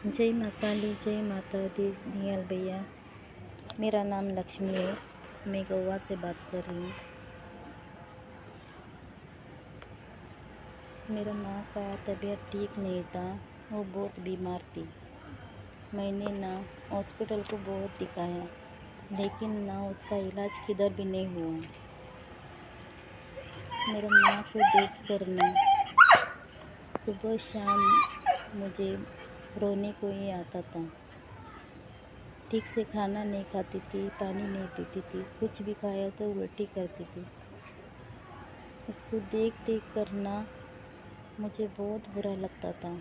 जय माँ काली, जय माता दी दीनदयाल भैया। मेरा नाम लक्ष्मी है। मैं गोवा से बात कर रही हूँ। मेरा माँ का तबीयत ठीक नहीं था, वो बहुत बीमार थी। मैंने ना हॉस्पिटल को बहुत दिखाया, लेकिन ना उसका इलाज किधर भी नहीं हुआ। मेरा माँ को देख कर ना सुबह शाम मुझे रोने को ही आता था। ठीक से खाना नहीं खाती थी, पानी नहीं पीती थी, कुछ भी खाया तो उल्टी करती थी। उसको देख देख कर ना मुझे बहुत बुरा लगता था।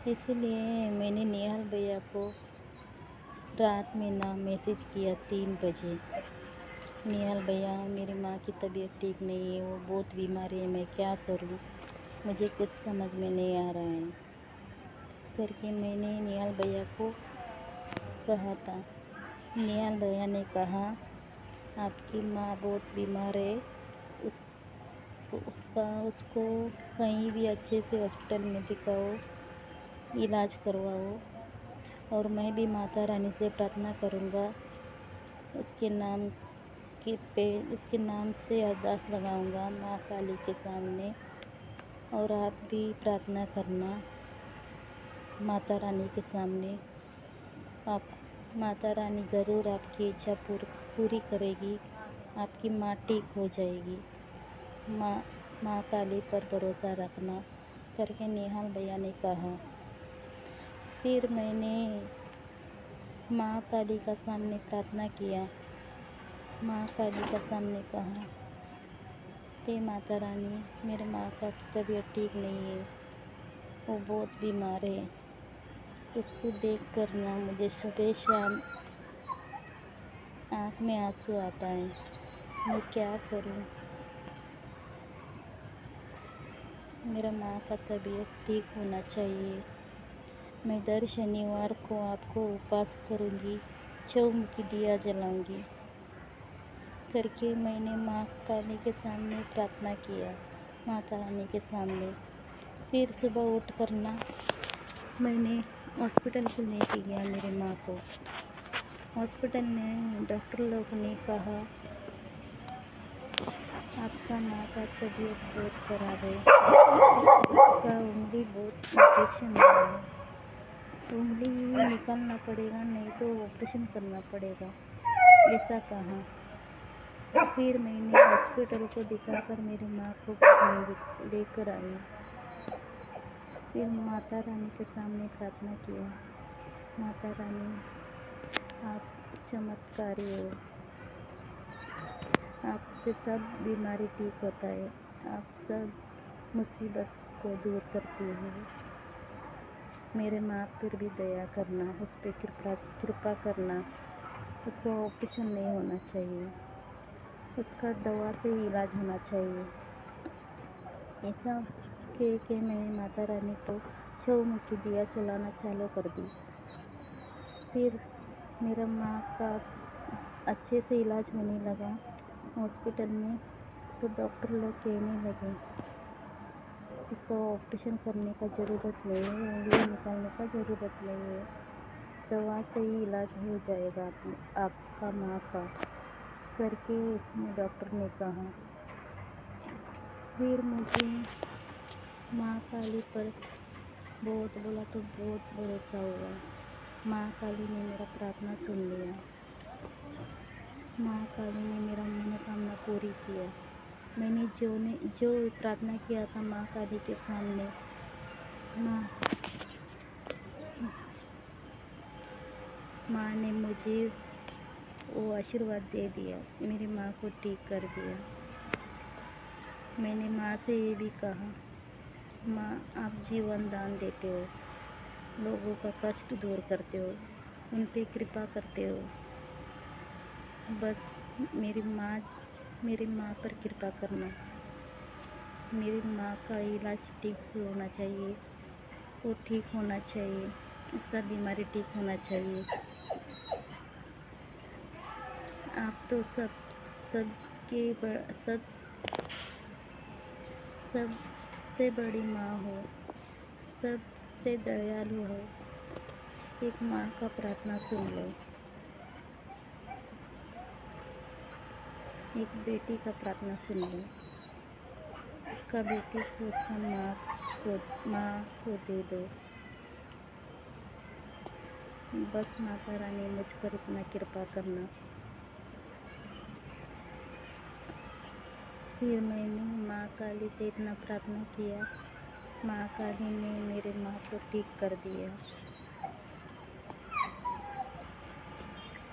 इसलिए मैंने निहाल भैया को रात में ना मैसेज किया 3 बजे। निहाल भैया, मेरी माँ की तबीयत ठीक नहीं है, वो बहुत बीमार है, मैं क्या करूँ, मुझे कुछ समझ में नहीं आ रहा है करके मैंने निहाल भैया को कहा था। निहाल भैया ने कहा, आपकी माँ बहुत बीमार है, उसको कहीं भी अच्छे से हॉस्पिटल में दिखाओ, इलाज करवाओ, और मैं भी माता रानी से प्रार्थना करूँगा, उसके नाम से अरदास लगाऊँगा माँ काली के सामने। और आप भी प्रार्थना करना माता रानी के सामने। आप माता रानी ज़रूर आपकी इच्छा पूरी करेगी, आपकी माँ ठीक हो जाएगी। माँ काली पर भरोसा रखना करके निहाल भैया ने कहा। फिर मैंने माँ काली का सामने प्रार्थना किया। माँ काली का सामने कहा, हे माता रानी, मेरे माँ का तबीयत ठीक नहीं है, वो बहुत बीमार है। उसको देख कर ना मुझे सुबह शाम आँख में आंसू आता है। मैं क्या करूं? मेरा माँ का तबीयत ठीक होना चाहिए। मैं दर शनिवार को आपको उपवास करूंगी, चौमुखी दिया जलाऊंगी करके मैंने माँ काली के सामने प्रार्थना किया, माता रानी के सामने। फिर सुबह उठ कर ना मैंने हॉस्पिटल को लेके गया मेरे माँ को। हॉस्पिटल में डॉक्टर लोग ने कहा, आपका माँ का तबीयत बहुत ख़राब है, उसका उंगली बहुत इन्फेक्शन हुआ है, उंगली निकालना पड़ेगा, नहीं तो ऑपरेशन करना पड़ेगा, ऐसा कहा। फिर मैंने हॉस्पिटल को दिखाकर मेरी माँ को लेकर आई। फिर माता रानी के सामने प्रार्थना किया, माता रानी, आप चमत्कारी हो, आपसे सब बीमारी ठीक होता है, आप सब मुसीबत को दूर करती हो। मेरे माँ पर भी दया करना, उस पर कृपा करना। उसका ऑपरेशन नहीं होना चाहिए, उसका दवा से ही इलाज होना चाहिए। ऐसा कह के मैंने माता रानी को चौमुखी दिया जलाना चालू कर दी। फिर मेरा माँ का अच्छे से इलाज होने लगा हॉस्पिटल में। तो डॉक्टर लोग कहने लगे, इसका ऑपरेशन करने का ज़रूरत नहीं है, उंगली निकालने का ज़रूरत नहीं है, दवा से ही इलाज हो जाएगा आपका माँ का करके उसने डॉक्टर ने कहा। फिर मुझे माँ काली पर बहुत बोला तो बहुत भरोसा हुआ। माँ काली ने मेरा प्रार्थना सुन लिया, माँ काली ने मेरा मनोकामना पूरी किया। मैंने जो प्रार्थना किया था माँ काली के सामने, माँ ने मुझे वो आशीर्वाद दे दिया, मेरी माँ को ठीक कर दिया। मैंने माँ से ये भी कहा, माँ, आप जीवन दान देते हो, लोगों का कष्ट दूर करते हो, उन पे कृपा करते हो, बस मेरी माँ पर कृपा करना। मेरी माँ का इलाज ठीक से होना चाहिए, वो ठीक होना चाहिए, उसका बीमारी ठीक होना चाहिए। आप तो सबसे बड़ी माँ हो, सबसे दयालु है। एक माँ का प्रार्थना सुन लो। एक बेटी का प्रार्थना सुन लो। उसका बेटी को उसका माँ को दे दो। बस माता रानी मुझ पर इतना कृपा करना। फिर मैंने माँ काली से इतना प्रार्थना किया। माँ काली ने मेरे माँ को ठीक कर दिया।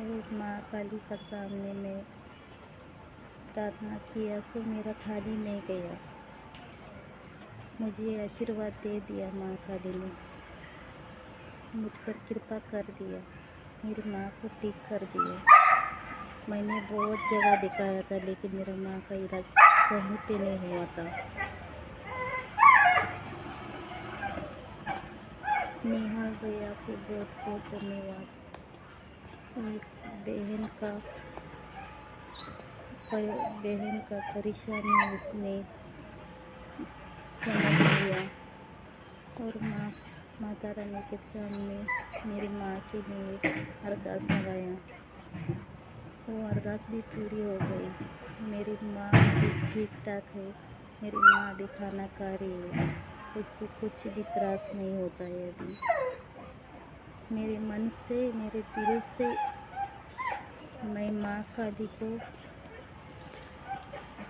और माँ काली का सामने मैं प्रार्थना किया सो मेरा खाली नहीं गया। मुझे आशीर्वाद दे दिया। माँ काली ने मुझ पर कृपा कर दिया। मेरी माँ को ठीक कर दिया। मैंने बहुत जगह दिखाया था लेकिन मेरा माँ का इलाज कहीं पे नहीं हुआ था। नेहाल भैया को बहुत बहुत धन्यवाद। एक बहन का परेशानी उसने समझ लिया और माता रानी के सामने मेरी माँ के लिए अरदास लगाया। वो अरदास भी पूरी हो गई। मेरी माँ अभी ठीक ठाक है। मेरी माँ अभी खाना खा रही है। उसको कुछ भी त्रास नहीं होता है अभी। मेरे मन से, मेरे दिल से मैं माँ काली को,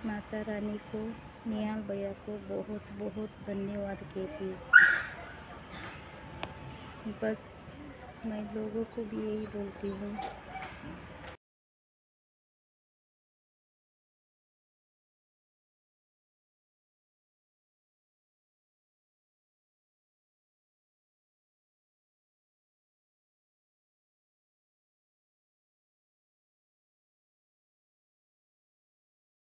माता रानी को, निहाल भैया को बहुत बहुत धन्यवाद कहती हूँ। बस मैं लोगों को भी यही बोलती हूँ